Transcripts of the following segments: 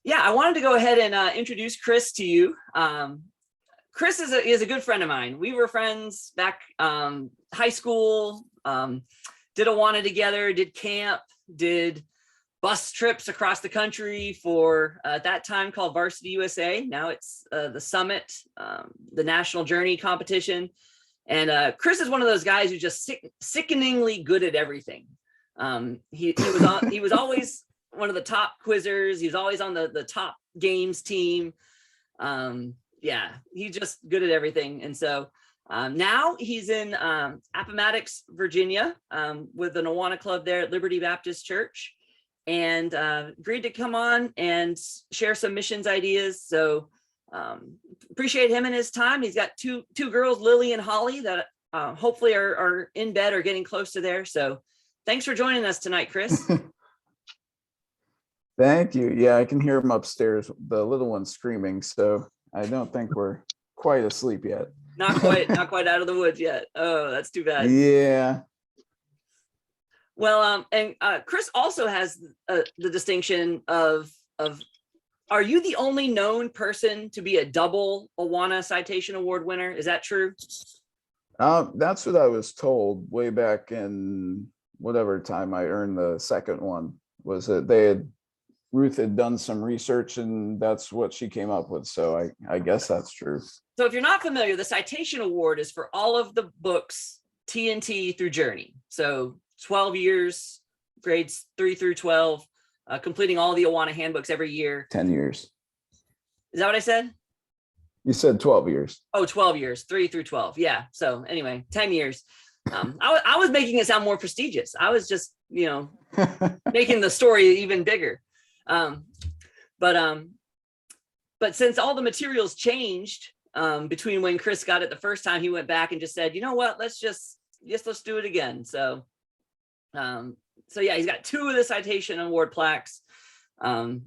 Yeah, I wanted to go ahead and introduce Chris to you. Chris is a good friend of mine. We were friends back high school, did Awana together, did camp, did bus trips across the country for at that time called Varsity USA. Now it's the Summit, the National Journey competition. And Chris is one of those guys who's just sickeningly good at everything. He was always one of the top quizzers. He was always on the top games team. Yeah, he's just good at everything. And so now he's in Appomattox, Virginia, with an Awana club there at Liberty Baptist Church, and agreed to come on and share some missions ideas. So appreciate him and his time. He's got two girls, Lily and Holly, that hopefully are in bed or getting close to there. So thanks for joining us tonight, Chris. Thank you. Yeah, I can hear them upstairs, the little one's screaming, so I don't think we're quite asleep yet. Not quite out of the woods yet. Oh, that's too bad. Yeah. Well, and Chris also has the distinction of, are you the only known person to be a double Awana Citation Award winner? Is that true? That's what I was told way back in whatever time I earned the second one, was that Ruth had done some research and that's what she came up with. So I guess that's true. So if you're not familiar, the Citation Award is for all of the books, TNT through Journey. So 12 years, grades 3 through 12, completing all the Awana handbooks every year. 10 years. Is that what I said? You said 12 years. Oh, 12 years, 3 through 12. Yeah. So anyway, 10 years. I was making it sound more prestigious. I was just, making the story even bigger. But since all the materials changed between when Chris got it the first time, he went back and just said, you know what, let's do it again. So yeah, he's got 2 of the Citation Award plaques. But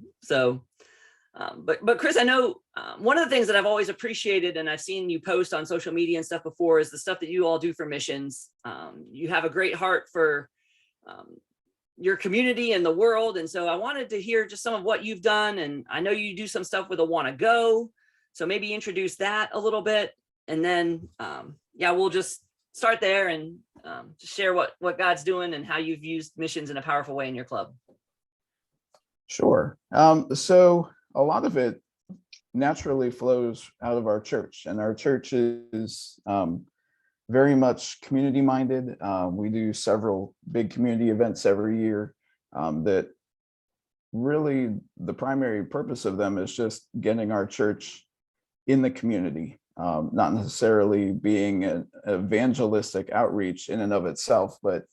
Chris, I know one of the things that I've always appreciated, and I've seen you post on social media and stuff before, is the stuff that you all do for missions. You have a great heart for your community and the world. And so I wanted to hear just some of what you've done. And I know you do some stuff with Awana Go. So maybe introduce that a little bit. And then, we'll just start there and just share what God's doing and how you've used missions in a powerful way in your club. Sure. So a lot of it naturally flows out of our church, and our church is very much community minded. We do several big community events every year that really the primary purpose of them is just getting our church in the community, not necessarily being an evangelistic outreach in and of itself, but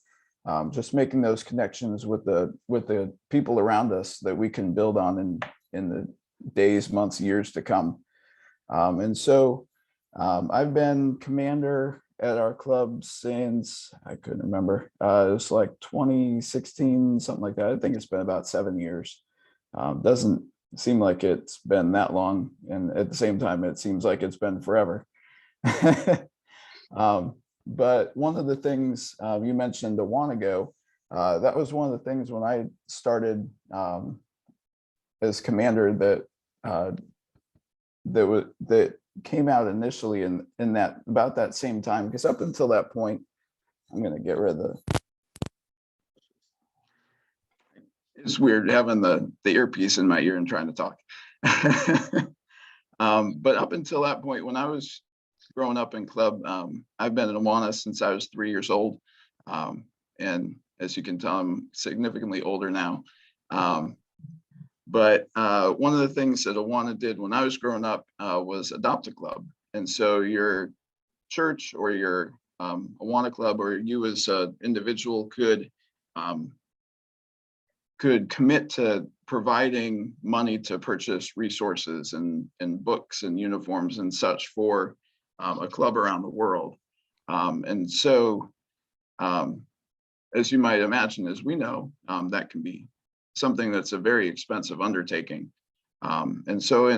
just making those connections with the people around us that we can build on in the days, months, years to come. And so I've been commander at our club since, I couldn't remember, it was like 2016, something like that. I think it's been about 7 years. Doesn't seem like it's been that long, and at the same time it seems like it's been forever. But one of the things you mentioned, Awana Go, that was one of the things when I started as commander that came out initially in that about that same time, because up until that point, I'm going to get rid of it's weird having the earpiece in my ear and trying to talk. But up until that point, when I was growing up in club, I've been in Awana since I was 3 years old. And as you can tell, I'm significantly older now. But one of the things that Awana did when I was growing up was adopt a club. And so your church or your Awana club, or you as an individual, could commit to providing money to purchase resources and books and uniforms and such for a club around the world. And so, as you might imagine, as we know, that can be something that's a very expensive undertaking. And so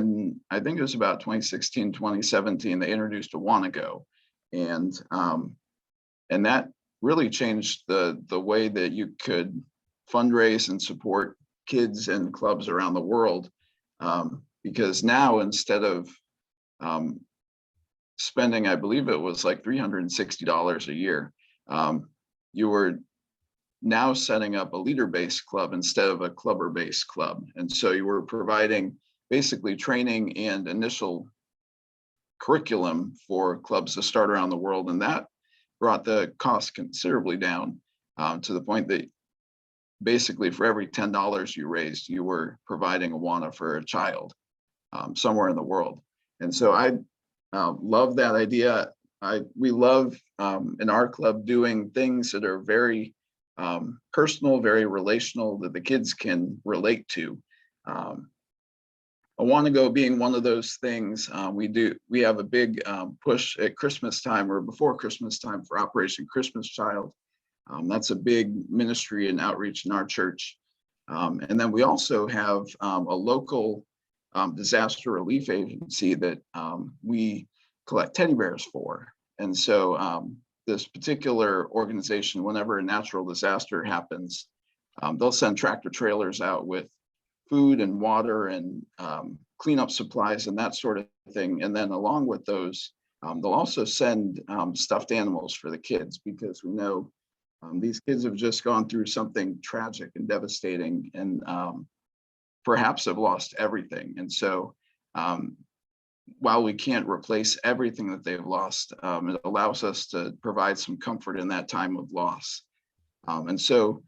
I think it was about 2016, 2017, they introduced Awana Go. And that really changed the way that you could fundraise and support kids and clubs around the world Because now instead of spending, I believe it was like $360 a year, you were now setting up a leader-based club instead of a clubber-based club. And so you were providing basically training and initial curriculum for clubs to start around the world. And that brought the cost considerably down, to the point that basically for every $10 you raised, you were providing Awana for a child somewhere in the world. And so I love that idea. We love in our club doing things that are very personal, very relational, that the kids can relate to. Awana Go being one of those things. We have a big push at Christmas time or before Christmas time for Operation Christmas Child. That's a big ministry and outreach in our church. And then we also have a local disaster relief agency that we collect teddy bears for. And so this particular organization, whenever a natural disaster happens, they'll send tractor trailers out with food and water and cleanup supplies and that sort of thing. And then along with those, they'll also send stuffed animals for the kids, because we know these kids have just gone through something tragic and devastating, and perhaps have lost everything. And so while we can't replace everything that they've lost, it allows us to provide some comfort in that time of loss. And so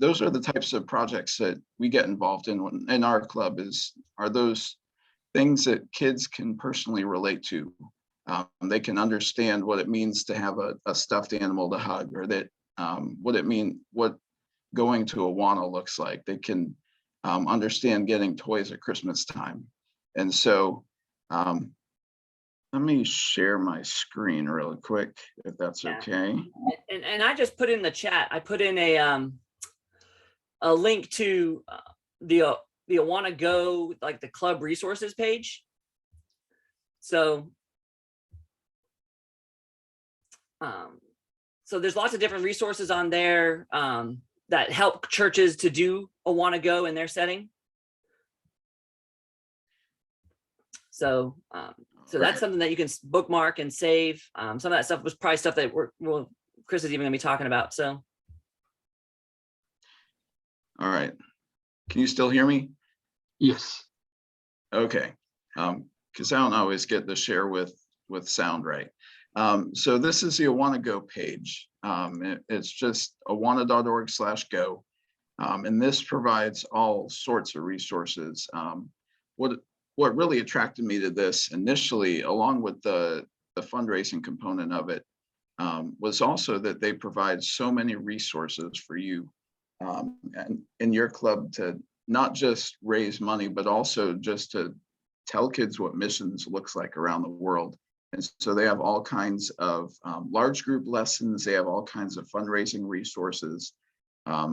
those are the types of projects that we get involved in our club, are those things that kids can personally relate to. They can understand what it means to have a stuffed animal to hug, or that what going to Awana looks like. They can understand getting toys at Christmas time. And so let me share my screen really quick, if that's okay. And I just put in the chat, I put in a link to the Awana Go, like the club resources page. So there's lots of different resources on there that help churches to do Awana Go in their setting. So that's something that you can bookmark and save. Some of that stuff was probably stuff that Chris is even gonna be talking about. So. All right. Can you still hear me? Yes. Okay. Because I don't always get the share with sound right. So this is the Awana Go page. It's just awana.org/go. And this provides all sorts of resources. What really attracted me to this initially, along with the fundraising component of it, was also that they provide so many resources for you and in your club to not just raise money, but also just to tell kids what missions looks like around the world. And so they have all kinds of large group lessons. They have all kinds of fundraising resources,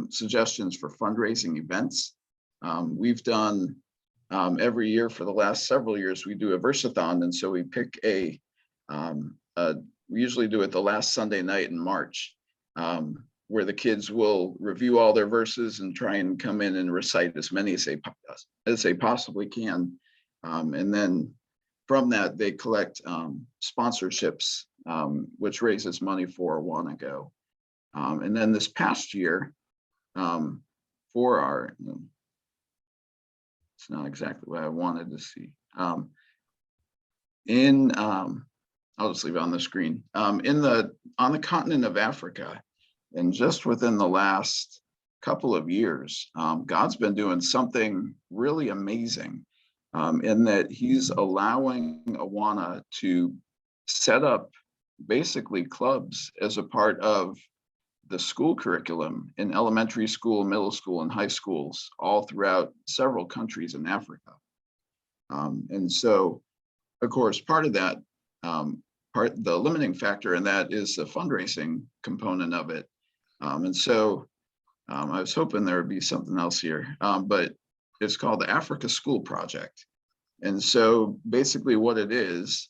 suggestions for fundraising events. We've done every year for the last several years, we do a versathon. And so we pick we usually do it the last Sunday night in March, where the kids will review all their verses and try and come in and recite as many as they possibly can. And then from that, they collect sponsorships, which raises money for Awana Go. And then this past year, for our, it's not exactly what I wanted to see. I'll just leave it on the screen. On the continent of Africa, and just within the last couple of years, God's been doing something really amazing in that he's allowing Awana to set up basically clubs as a part of the school curriculum in elementary school, middle school, and high schools all throughout several countries in Africa. And so, of course, part of that, the limiting factor in that is the fundraising component of it. And so I was hoping there would be something else here, but it's called the Africa School Project. And so basically what it is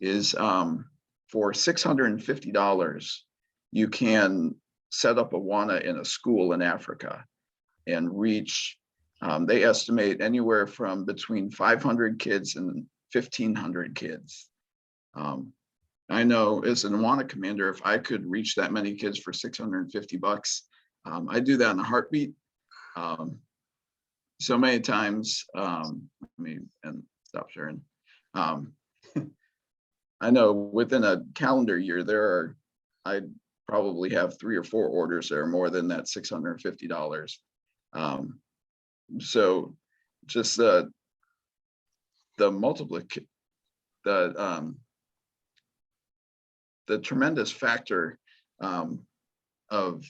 for $650, you can set up Awana in a school in Africa and reach They estimate anywhere from between 500 kids and 1,500 kids. I know as an Awana commander, if I could reach that many kids for $650, I do that in a heartbeat. So many times, let me stop sharing. I know within a calendar year, I probably have 3 or 4 orders that are more than that $650. So just the tremendous factor of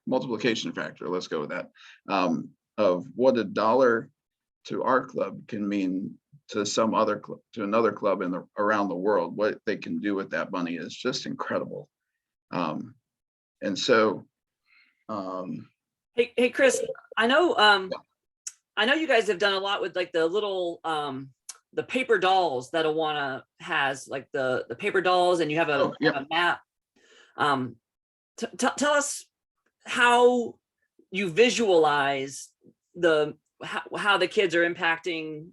multiplication factor, let's go with that, of what $1 to our club can mean to some other club, to another club around the world. What they can do with that money is just incredible. And so Hey Chris, I know you guys have done a lot with like the little the paper dolls that Awana has, like the paper dolls, and you have a map. Tell us how you visualize how the kids are impacting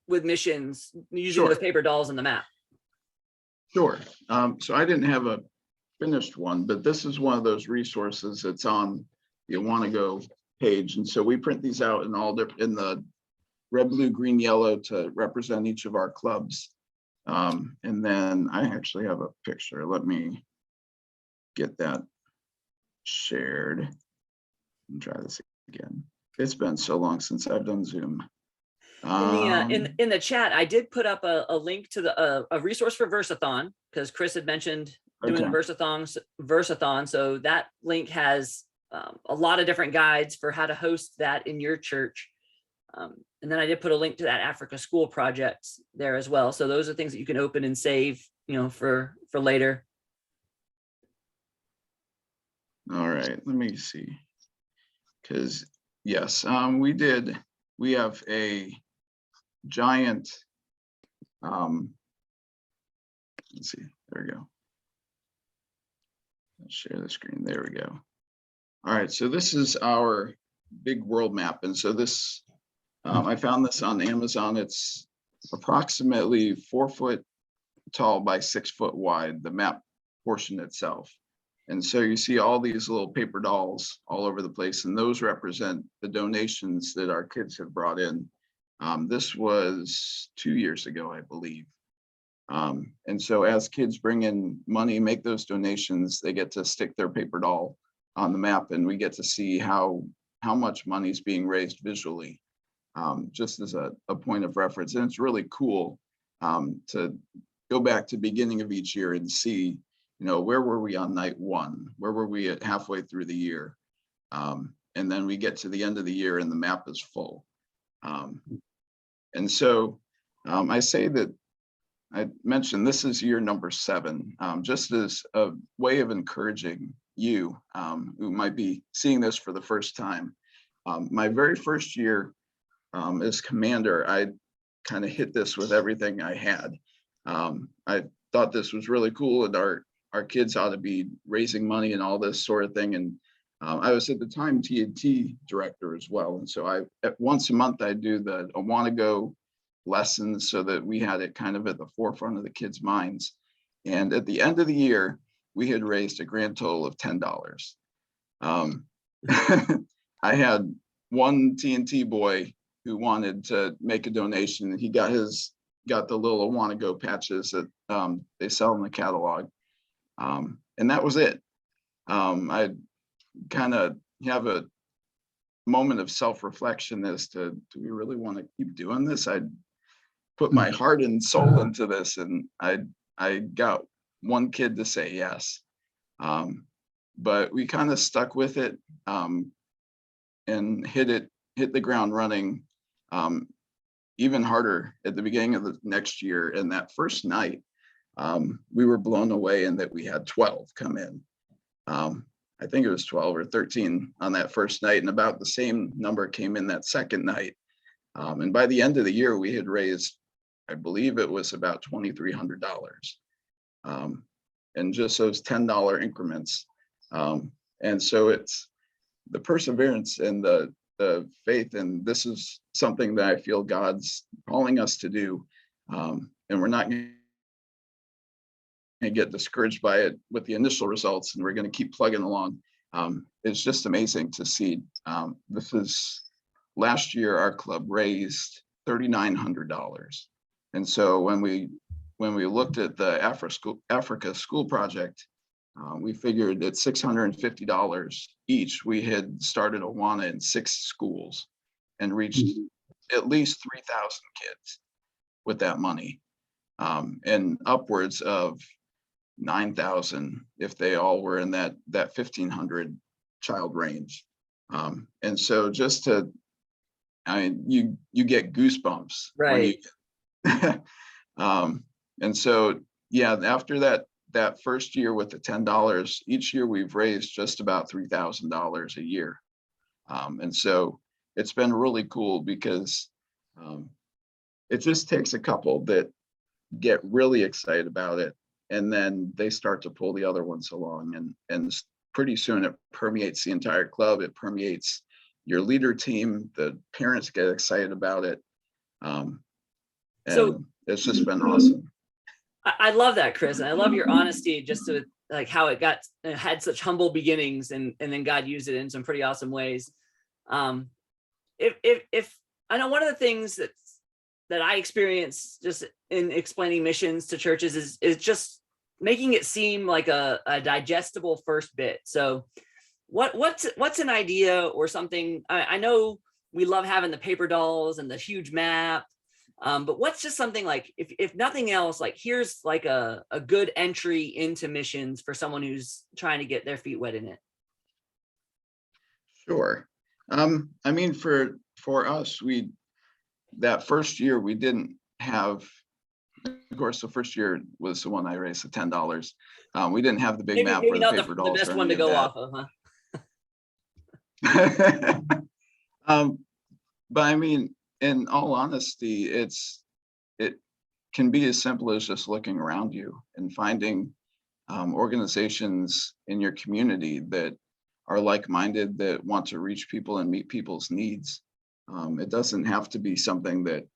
with missions using those paper dolls in the map. Sure. So I didn't have a finished one, but this is one of those resources that's on the Awana Go page. And so we print these out in in the red, blue, green, yellow to represent each of our clubs. And then I actually have a picture. Let me get that shared and try this again. It's been so long since I've done Zoom. In the chat, I did put up a link to a resource for Versathon, because Chris had mentioned doing Versathon. So that link has a lot of different guides for how to host that in your church. And then I did put a link to that Africa School projects there as well. So those are things that you can open and save, for later. All right, let me see. Because yes, we have a giant, let's see, there we go. Let's share the screen, there we go. All right, so this is our big world map. And so this, I found this on Amazon. It's approximately 4 foot tall by 6 foot wide, the map portion itself. And so you see all these little paper dolls all over the place, and those represent the donations that our kids have brought in. This was 2 years ago, I believe. And so as kids bring in money, make those donations, they get to stick their paper doll on the map, and we get to see how much money is being raised visually, just as a point of reference. And it's really cool to go back to the beginning of each year and see, where were we on night 1? Where were we at halfway through the year? And then we get to the end of the year and the map is full. And so I say that I mentioned this is year number 7, just as a way of encouraging you who might be seeing this for the first time. My very first year as commander, I kind of hit this with everything I had. I thought this was really cool, and our kids ought to be raising money and all this sort of thing. And I was at the time T&T director as well. And so once a month, I do the Awana Go lessons so that we had it kind of at the forefront of the kids' minds. And at the end of the year, we had raised a grand total of $10. I had one T&T boy who wanted to make a donation, and he got the little Awana Go patches that they sell in the catalog. And that was it. I kind of have a moment of self-reflection as to, do we really want to keep doing this? I put my heart and soul into this, and I got one kid to say yes. But we kind of stuck with it and hit the ground running even harder at the beginning of the next year. And that first night, we were blown away in that we had 12 come in. I think it was 12 or 13 on that first night, and about the same number came in that second night. And by the end of the year, we had raised, I believe it was about $2,300. And just those $10 increments. And so it's the perseverance and the the faith, and this is something that I feel God's calling us to do. And we're not going to get discouraged by it with the initial results, and we're going to keep plugging along. It's just amazing to see. This is last year, our club raised $3,900. And so when we looked at the Africa School Project, we figured at $650 each, we had started Awana in 6 schools and reached at least 3,000 kids with that money, and upwards of 9,000 if they all were in that 1,500 child range. And so just to, I mean, you get goosebumps, right? And so, yeah, after that first year with the $10, each year we've raised just about $3,000 a year. And so it's been really cool because it just takes a couple that get really excited about it, and then they start to pull the other ones along, and pretty soon it permeates the entire club. It permeates your leader team. The parents get excited about it. And So it's just been awesome. I love that, Chris. And I love your honesty, just to like how it had such humble beginnings, and then God used it in some pretty awesome ways. If I know, one of the things that I experience just in explaining missions to churches is just making it seem like a digestible first bit. So what's an idea or something? I know we love having the paper dolls and the huge map. But what's just something like, if nothing else, like here's like a good entry into missions for someone who's trying to get their feet wet in it? Sure. I mean, for us, that first year we didn't have, of course, the first year was the one I raised the $10. We didn't have the big map or the paper dolls. The best or one to any go of off of, huh? But I mean, in all honesty, it can be as simple as just looking around you and finding organizations in your community that are like-minded, that want to reach people and meet people's needs. It doesn't have to be something that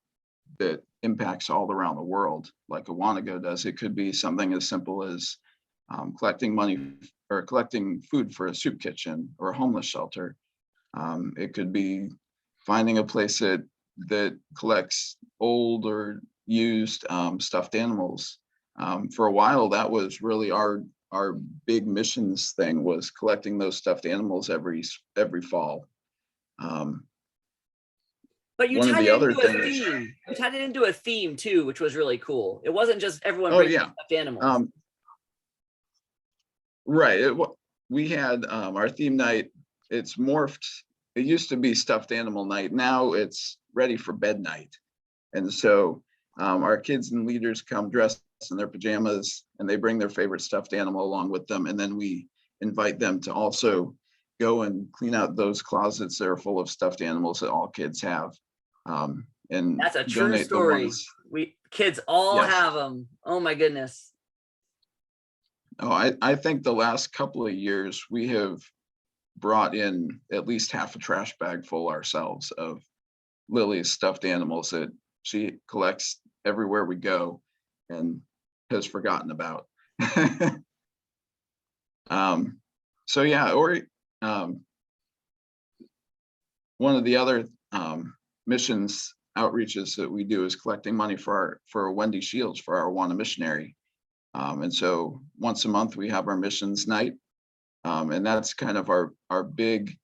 impacts all around the world like Awana does. It could be something as simple as collecting money or collecting food for a soup kitchen or a homeless shelter. It could be finding a place that collects old or used stuffed animals. For a while, that was really our big missions thing, was collecting those stuffed animals every fall. But you One of tied the it other into a things, theme. You tied it into a theme too, which was really cool. It wasn't just everyone oh bringing yeah, stuffed animals. right. We had our theme night. It's morphed. It used to be stuffed animal night. Now it's ready for bed night. And so our kids and leaders come dressed in their pajamas, and they bring their favorite stuffed animal along with them. And then we invite them to also go and clean out those closets that are full of stuffed animals that all kids have. And that's a true donate story. the ones. We kids all Yes. have them. Oh my goodness. Oh, I think the last couple of years we have brought in at least half a trash bag full ourselves of Lily's stuffed animals that she collects everywhere we go and has forgotten about. So yeah, or one of the other missions outreaches that we do is collecting money for Wendy Shields, for our Awana missionary. And so once a month we have our missions night, and that's kind of our big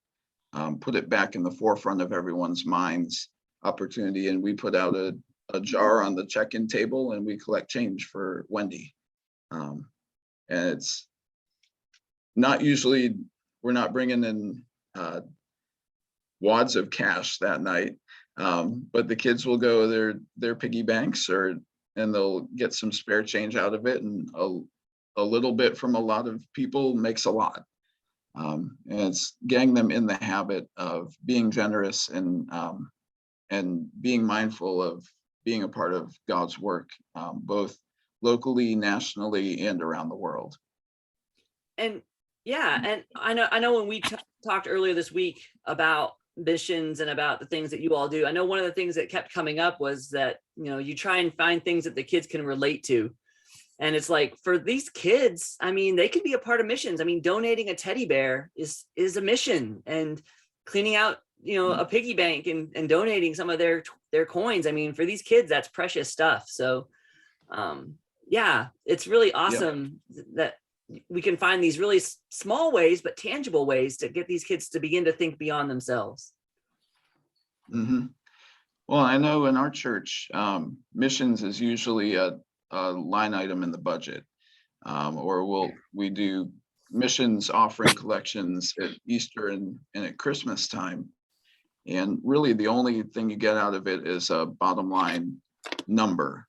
put it back in the forefront of everyone's minds opportunity. And we put out a jar on the check-in table, and we collect change for Wendy. And it's not usually, we're not bringing in wads of cash that night, but the kids will go their piggy banks, and they'll get some spare change out of it, and a little bit from a lot of people makes a lot. And it's getting them in the habit of being generous and being mindful of being a part of God's work, both locally, nationally, and around the world. And yeah, and I know when we talked earlier this week about missions and about the things that you all do. I know one of the things that kept coming up was that, you try and find things that the kids can relate to. And it's like, for these kids, I mean, they can be a part of missions. I mean, donating a teddy bear is a mission, and cleaning out, a piggy bank and donating some of their coins. I mean, for these kids, that's precious stuff. So yeah, it's really awesome that we can find these really small ways, but tangible ways to get these kids to begin to think beyond themselves. Mm-hmm. Well, I know in our church, missions is usually a line item in the budget, or we do missions offering collections at Easter and at Christmas time. And really the only thing you get out of it is a bottom line number.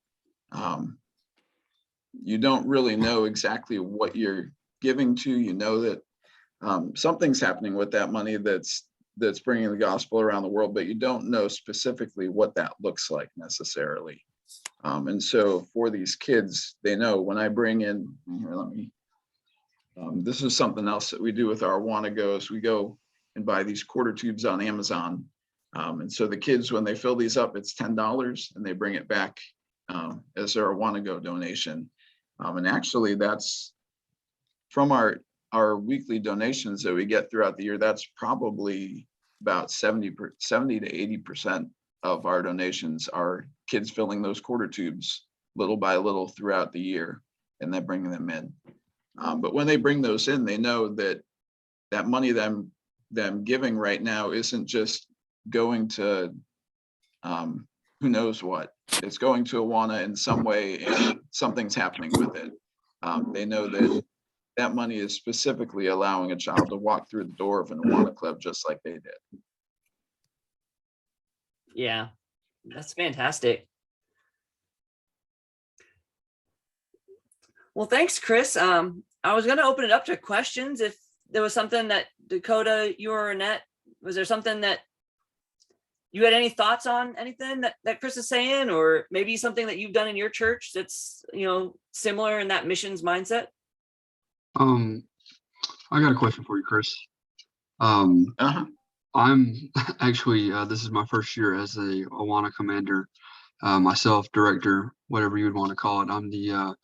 You don't really know exactly what you're giving to. You know that something's happening with that money that's bringing the gospel around the world, but you don't know specifically what that looks like necessarily. And so for these kids, they know when I bring in here, this is something else that we do with our Awana goes. We go and buy these quarter tubes on Amazon. And so the kids, when they fill these up, it's $10 and they bring it back as their Awana go donation. And actually that's from our weekly donations that we get throughout the year. That's probably about 70 to 80% of our donations are kids filling those quarter tubes little by little throughout the year and then bringing them in. But when they bring those in, they know that money them giving right now isn't just going to who knows what. It's going to Awana in some way, and something's happening with it. They know that money is specifically allowing a child to walk through the door of an Awana club just like they did. Yeah, that's fantastic. Well, thanks, Chris. I was going to open it up to questions. If there was something that Dakota, you or Annette, was there something that you had any thoughts on, anything that Chris is saying, or maybe something that you've done in your church that's, similar in that missions mindset? I got a question for you, Chris. I'm actually, this is my first year as a Awana commander, myself, director, whatever you would want to call it. I'm the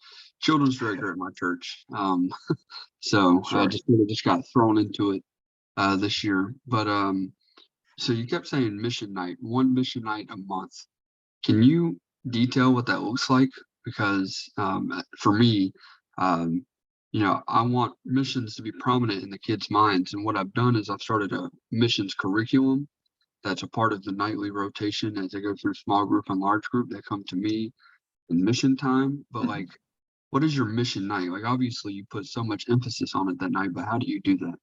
children's director at my church. So Sure. I just got thrown into it this year. But so you kept saying mission night, one mission night a month. Can you detail what that looks like? Because for me, I want missions to be prominent in the kids' minds. And what I've done is I've started a missions curriculum that's a part of the nightly rotation as they go through small group and large group. They come to me in mission time. But like, what is your mission night? Like, obviously you put so much emphasis on it that night, but how do you do that?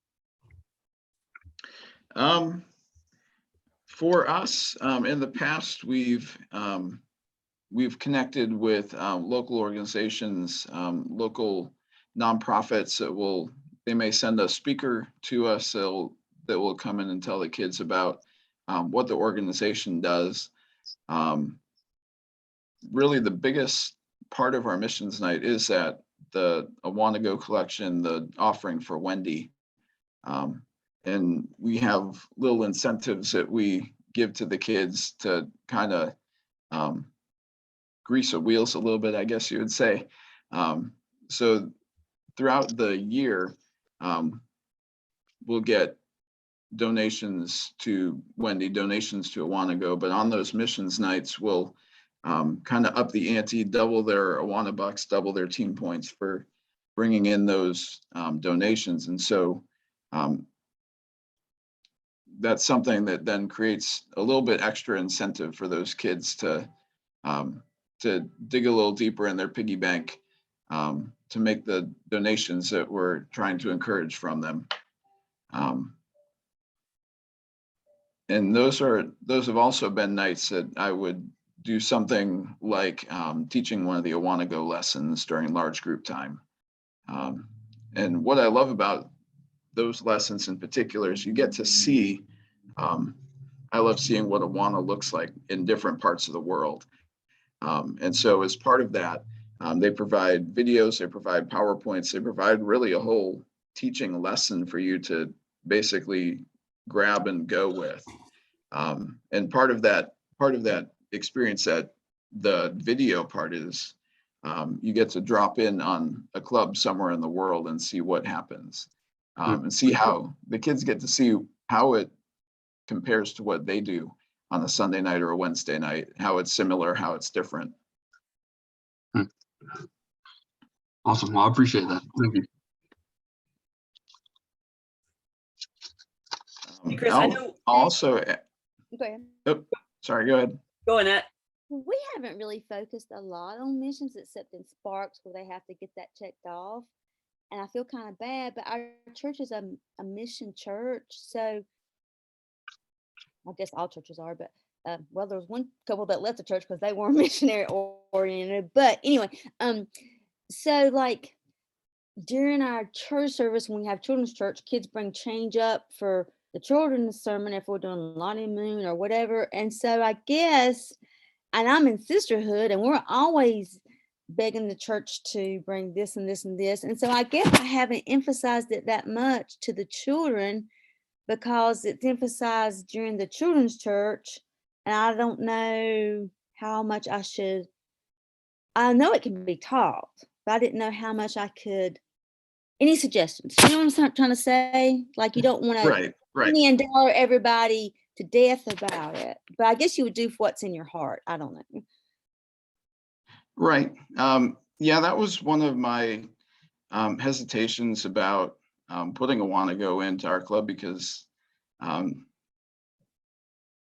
For us, in the past, we've connected with local organizations, local nonprofits they may send a speaker to us that will come in and tell the kids about what the organization does. Really, the biggest part of our missions night is that the Awana Go collection, the offering for Wendy. And we have little incentives that we give to the kids to kind of grease the wheels a little bit, I guess you would say. So throughout the year, we'll get donations to Wendy, donations to Awana Go, but on those missions nights, we'll kind of up the ante, double their Awana bucks, double their team points for bringing in those donations. And so that's something that then creates a little bit extra incentive for those kids to dig a little deeper in their piggy bank to make the donations that we're trying to encourage from them. And those have also been nights that I would do something like teaching one of the Awana Go lessons during large group time. And what I love about those lessons in particular is you get to see, I love seeing what Awana looks like in different parts of the world. And so as part of that, they provide videos, they provide PowerPoints, they provide really a whole teaching lesson for you to basically grab and go with. And part of that experience, that the video part is, you get to drop in on a club somewhere in the world and see what happens, and see how the kids get to see how it compares to what they do on a Sunday night or a Wednesday night, how it's similar, how it's different. Awesome. Well, I appreciate that. Thank you. Hey, Chris, I know. Also, Go ahead. oh, sorry, go ahead. Go, Annette. We haven't really focused a lot on missions except in Sparks where they have to get that checked off. And I feel kind of bad, but our church is a mission church. So I guess all churches are, but well, there was one couple that left the church because they weren't missionary oriented. But anyway, so like during our church service, when we have children's church, kids bring change up for the children's sermon if we're doing Lonnie Moon or whatever. And so I guess, and I'm in sisterhood, and we're always begging the church to bring this and this and this. And so I guess I haven't emphasized it that much to the children because it's emphasized during the children's church. And I don't know how much I should. I know it can be taught, but I didn't know how much I could. Any suggestions? You know what I'm trying to say? Like, you don't want to Right. and dollar everybody to death about it, but I guess you would do what's in your heart. I don't know. Right. Yeah, that was one of my hesitations about putting Awana Go into our club, because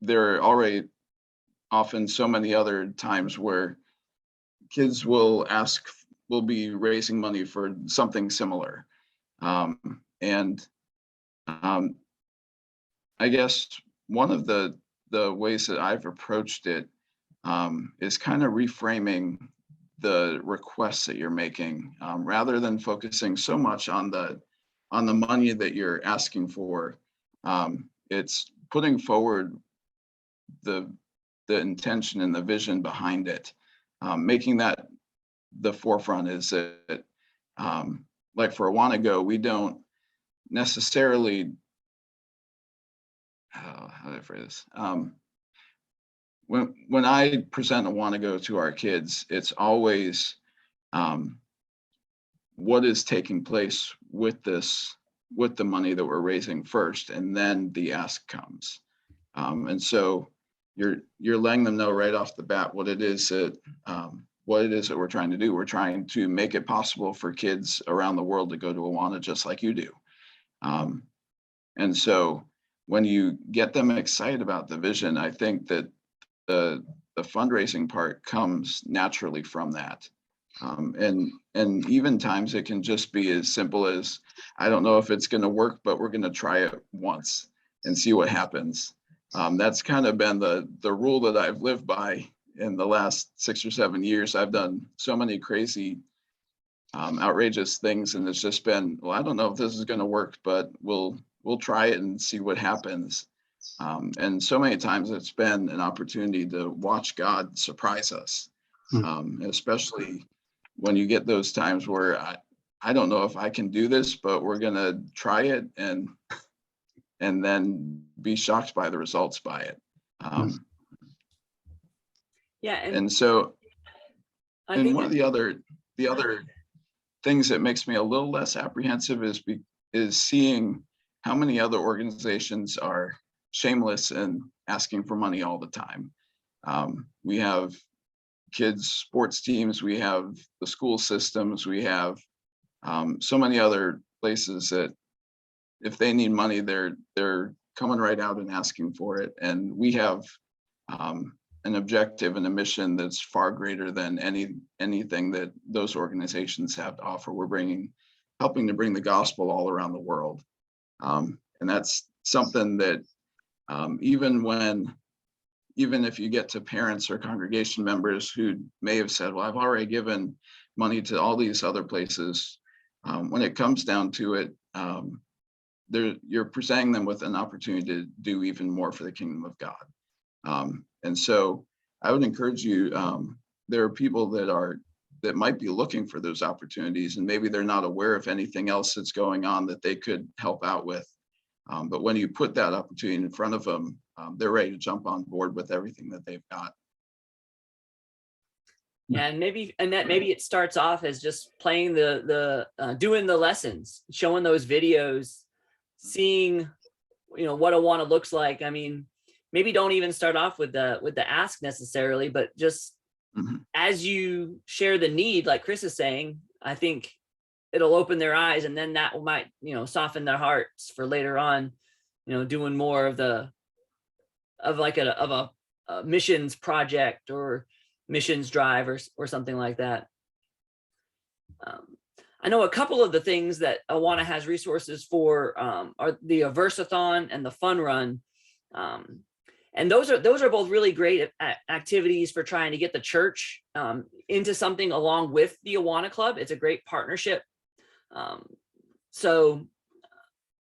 there are already often so many other times where kids will be raising money for something similar. I guess one of the ways that I've approached it is kind of reframing the requests that you're making, rather than focusing so much on the money that you're asking for. It's putting forward the intention and the vision behind it, making that the forefront. Is that like for Awana Go, we don't necessarily, how do I phrase this? When I present Awana Go to our kids, it's always what is taking place with the money that we're raising first, and then the ask comes. And so you're letting them know right off the bat what it is that we're trying to do. We're trying to make it possible for kids around the world to go to Awana just like you do. And so when you get them excited about the vision, I think that the fundraising part comes naturally from that. And even times it can just be as simple as, I don't know if it's going to work, but we're going to try it once and see what happens. That's kind of been the rule that I've lived by in the last 6 or 7 years. I've done so many crazy, outrageous things, and it's just been, well, I don't know if this is going to work, but we'll try it and see what happens. And so many times it's been an opportunity to watch God surprise us, especially when you get those times where I don't know if I can do this, but we're going to try it and then be shocked by the results by it. Yeah. And so, I think one of the other things that makes me a little less apprehensive is seeing how many other organizations are shameless and asking for money all the time. We have kids sports teams, we have the school systems, we have so many other places that if they need money, they're coming right out and asking for it. And we have an objective and a mission that's far greater than anything that those organizations have to offer. We're helping to bring the gospel all around the world. And that's something that even if you get to parents or congregation members who may have said, well, I've already given money to all these other places, when it comes down to it, you're presenting them with an opportunity to do even more for the kingdom of God. And so I would encourage you, there are people that might be looking for those opportunities, and maybe they're not aware of anything else that's going on that they could help out with. But when you put that opportunity in front of them, they're ready to jump on board with everything that they've got. And maybe it starts off as just playing doing the lessons, showing those videos, seeing, what Awana looks like. I mean, maybe don't even start off with the ask necessarily, but just as you share the need, like Chris is saying, I think it'll open their eyes, and then that might, soften their hearts for later on, doing more of a missions project or missions drive or something like that. I know a couple of the things that Awana has resources for are the Versathon and the Fun Run. And those are both really great activities for trying to get the church into something along with the Awana Club. It's a great partnership. So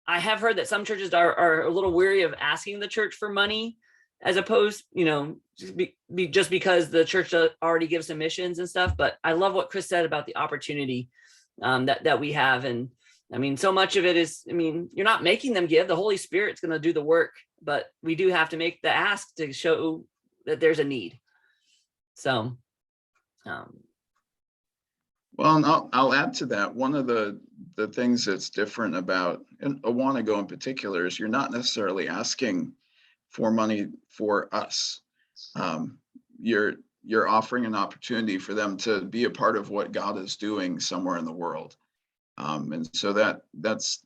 I have heard that some churches are a little weary of asking the church for money, as opposed, just because the church already gives some missions and stuff. But I love what Chris said about the opportunity that we have. And I mean, so much of it is, you're not making them give. The Holy Spirit's going to do the work, but we do have to make the ask to show that there's a need. So, well, and I'll add to that. One of the things that's different about Awana Go in particular is you're not necessarily asking for money for us. You're offering an opportunity for them to be a part of what God is doing somewhere in the world. And so that's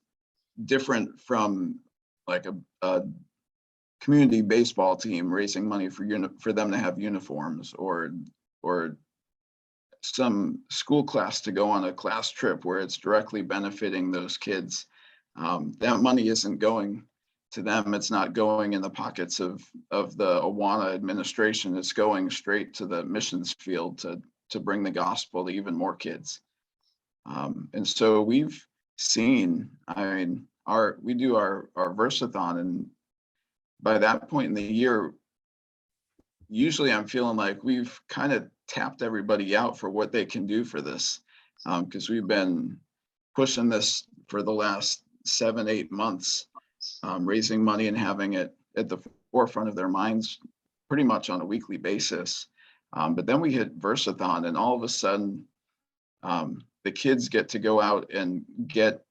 different from like a community baseball team raising money for them to have uniforms, or some school class to go on a class trip where it's directly benefiting those kids. That money isn't going to them. It's not going in the pockets of the Awana administration. It's going straight to the missions field to bring the gospel to even more kids. And so we've seen, we do our Versathon, and by that point in the year, usually I'm feeling like we've kind of tapped everybody out for what they can do for this, because we've been pushing this for the last 7-8 months, raising money and having it at the forefront of their minds pretty much on a weekly basis. But then we hit Versathon, and all of a sudden the kids get to go out and get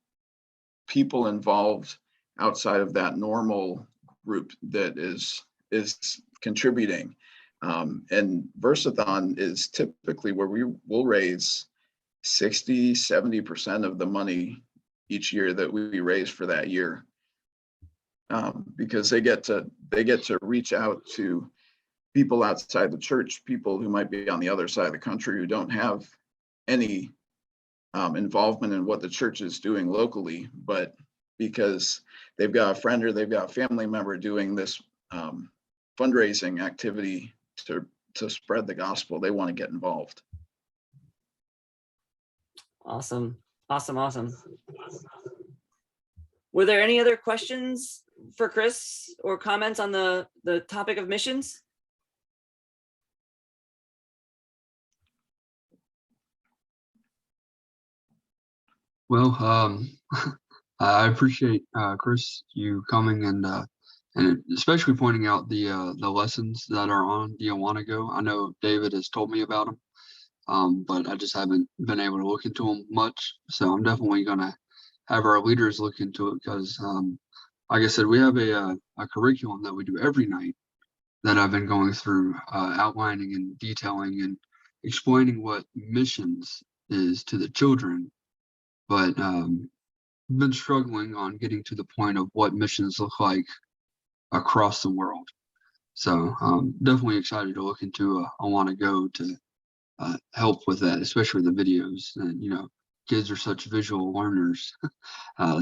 people involved outside of that normal group that is contributing. And Versathon is typically where we will raise 60-70% of the money each year that we raise for that year, because they get to reach out to people outside the church, people who might be on the other side of the country who don't have any involvement in what the church is doing locally, but because they've got a friend or they've got a family member doing this fundraising activity to spread the gospel, they want to get involved. Awesome. Were there any other questions for Chris or comments on the topic of missions? Well, I appreciate Chris, you coming and especially pointing out the lessons that are on the Awana Go. I know David has told me about them, but I just haven't been able to look into them much. So I'm definitely gonna have our leaders look into it, because, like I said, we have a curriculum that we do every night that I've been going through, outlining and detailing and explaining what missions is to the children. But been struggling on getting to the point of what missions look like across the world. So definitely excited to look into Awana Go to help with that, especially the videos. And kids are such visual learners,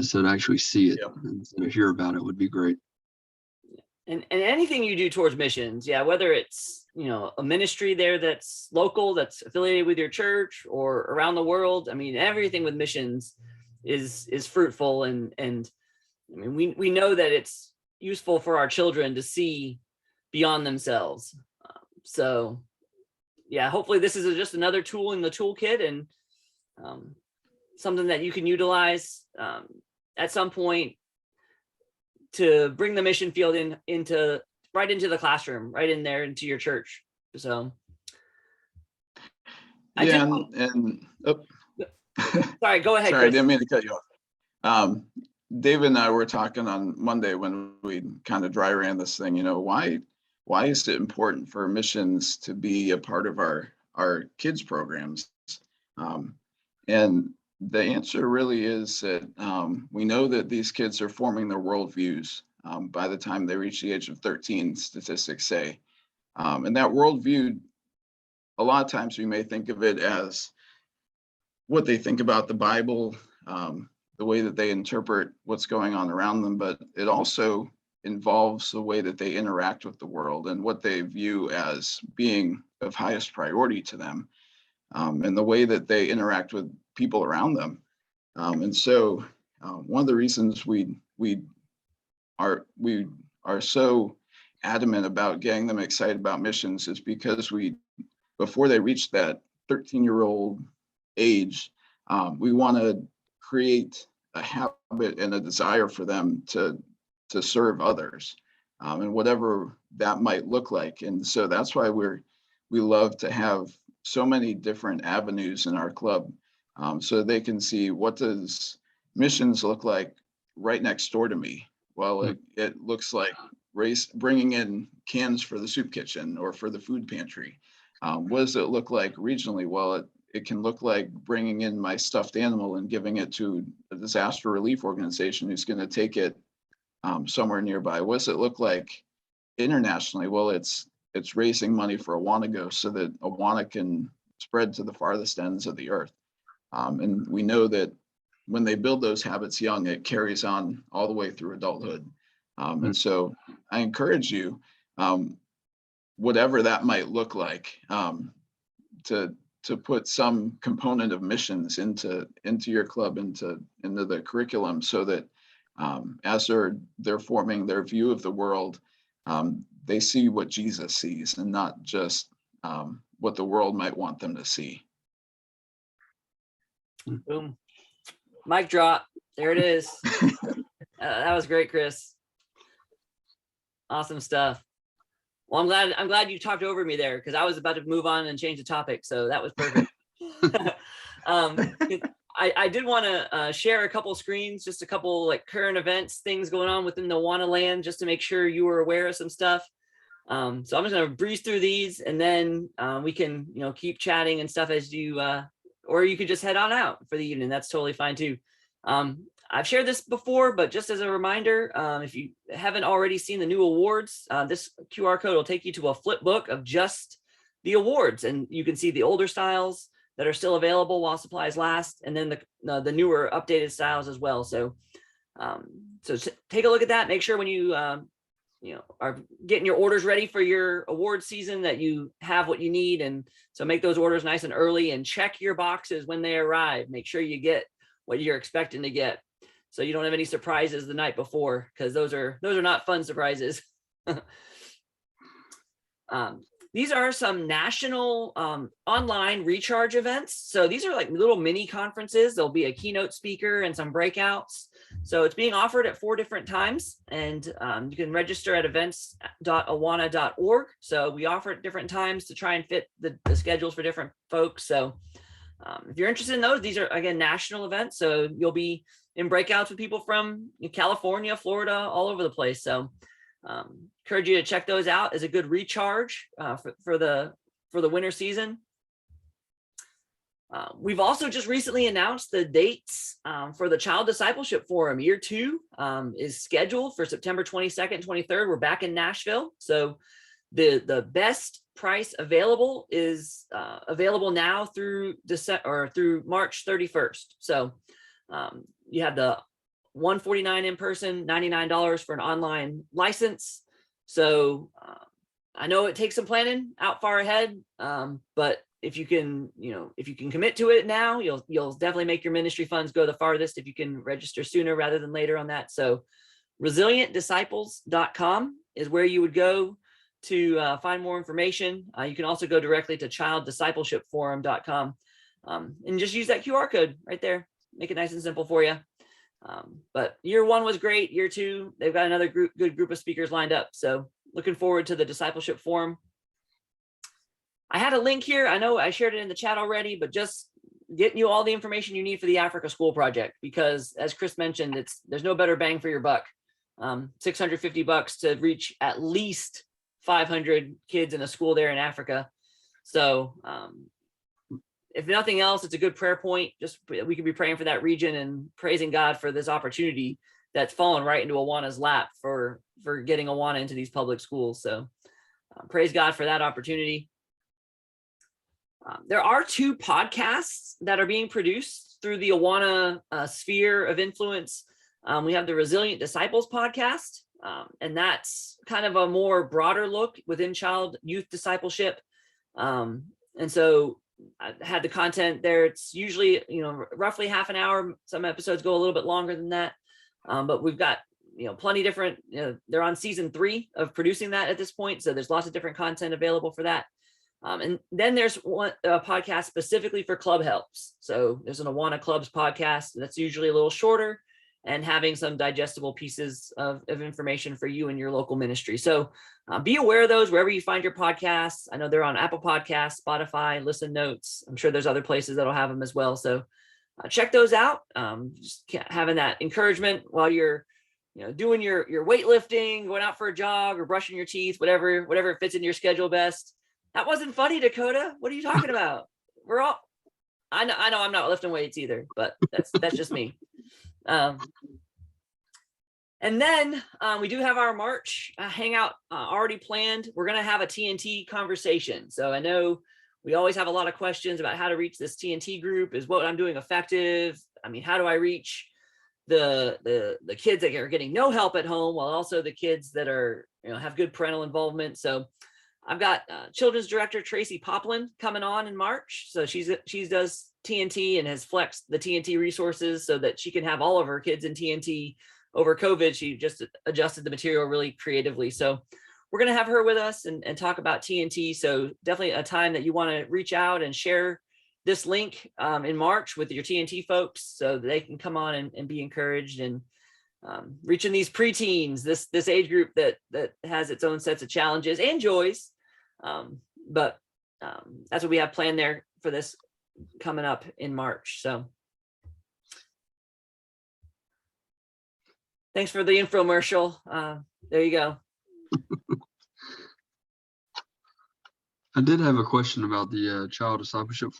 so to actually see it instead of hear about it would be great. And anything you do towards missions, whether it's a ministry there that's local, that's affiliated with your church, or around the world, everything with missions is fruitful, and we know that it's useful for our children to see beyond themselves. So hopefully this is just another tool in the toolkit, and something that you can utilize at some point to bring the mission field into right into the classroom, right in there into your church. So I Yeah, did. and oh, Sorry, go ahead, sorry, I Chris. didn't mean to cut you off. David and I were talking on Monday when we kind of dry ran this thing, why is it important for missions to be a part of our kids programs? And the answer really is that we know that these kids are forming their worldviews by the time they reach the age of 13, statistics say. And that worldview, a lot of times we may think of it as what they think about the Bible, the way that they interpret what's going on around them, but it also involves the way that they interact with the world and what they view as being of highest priority to them, and the way that they interact with people around them. And so one of the reasons we are so adamant about getting them excited about missions is because before they reach that 13-year-old age, we want to create a habit and a desire for them to serve others, and whatever that might look like. And so that's why we love to have so many different avenues in our club, so they can see, what does missions look like right next door to me? Well, it looks like bringing in cans for the soup kitchen or for the food pantry. What does it look like regionally? Well, it can look like bringing in my stuffed animal and giving it to a disaster relief organization who's going to take it somewhere nearby. What does it look like internationally? Well, it's raising money for Awana Go so that Awana can spread to the farthest ends of the earth. And we know that when they build those habits young, it carries on all the way through adulthood. And so I encourage you, whatever that might look like, to put some component of missions into your club, into the curriculum, so that as they're forming their view of the world, they see what Jesus sees and not just what the world might want them to see. Boom. Mic drop. There it is. That was great, Chris. Awesome stuff. Well, I'm glad you talked over me there, because I was about to move on and change the topic. So that was perfect. I did want to share a couple screens, just a couple like current events, things going on within the Awana land, just to make sure you were aware of some stuff. So I'm just going to breeze through these, and then we can keep chatting and stuff as you or you could just head on out for the evening. That's totally fine too. I've shared this before, but just as a reminder, if you haven't already seen the new awards, this QR code will take you to a flip book of just the awards, and you can see the older styles that are still available while supplies last, and then the newer updated styles as well. So take a look at that. Make sure when you are getting your orders ready for your award season that you have what you need, and so make those orders nice and early, and check your boxes when they arrive. Make sure you get what you're expecting to get, so you don't have any surprises the night before, because those are not fun surprises. These are some national online recharge events. So these are like little mini conferences. There'll be a keynote speaker and some breakouts. So it's being offered at 4 different times, and you can register at events.awana.org. So we offer at different times to try and fit the schedules for different folks. So if you're interested in those, these are, again, national events. So you'll be in breakouts with people from California, Florida, all over the place. So encourage you to check those out as a good recharge for the winter season. We've also just recently announced the dates for the Child Discipleship Forum. Year 2 is scheduled for September 22nd, 23rd. We're back in Nashville. So the best price available is available now through March 31st. So you have the $149 in person, $99 for an online license. So I know it takes some planning out far ahead, but if you can commit to it now, you'll definitely make your ministry funds go the farthest if you can register sooner rather than later on that. So resilientdisciples.com is where you would go to find more information. You can also go directly to childdiscipleshipforum.com and just use that QR code right there. Make it nice and simple for you. But year 1 was great. Year 2, they've got another good group of speakers lined up. So looking forward to the discipleship forum. I had a link here. I know I shared it in the chat already, but just getting you all the information you need for the Africa School Project, because as Chris mentioned, there's no better bang for your buck. $650 to reach at least 500 kids in a school there in Africa. So if nothing else, it's a good prayer point. Just we could be praying for that region and praising God for this opportunity that's fallen right into Awana's lap for getting Awana into these public schools. So praise God for that opportunity. There are 2 podcasts that are being produced through the Awana sphere of influence. We have the Resilient Disciples podcast, and that's kind of a more broader look within child youth discipleship. And so I had the content there. It's usually, roughly half an hour. Some episodes go a little bit longer than that. But we've got, plenty different, they're on season 3 of producing that at this point. So there's lots of different content available for that. And then there's one podcast specifically for club helps. So there's an Awana Clubs podcast that's usually a little shorter and having some digestible pieces of information for you and your local ministry. So be aware of those wherever you find your podcasts. I know they're on Apple Podcasts, Spotify, Listen Notes. I'm sure there's other places that'll have them as well. So check those out. Just having that encouragement while you're doing your weightlifting, going out for a jog or brushing your teeth, whatever fits in your schedule best. That wasn't funny, Dakota. What are you talking about? I know I'm not lifting weights either, but that's just me. And then we do have our March hangout already planned. We're going to have a TNT conversation. So I know we always have a lot of questions about how to reach this TNT group. Is what I'm doing effective? I mean, how do I reach the kids that are getting no help at home, while also the kids that are, have good parental involvement? So I've got children's director Tracy Poplin coming on in March. So she does TNT and has flexed the TNT resources so that she can have all of her kids in TNT. Over COVID, she just adjusted the material really creatively. So we're going to have her with us and talk about TNT. So definitely a time that you want to reach out and share this link in March with your TNT folks so that they can come on and be encouraged and reaching these preteens, this age group that has its own sets of challenges and joys. But that's what we have planned there for this coming up in March. So thanks for the infomercial. There you go. I did have a question about the child discipleship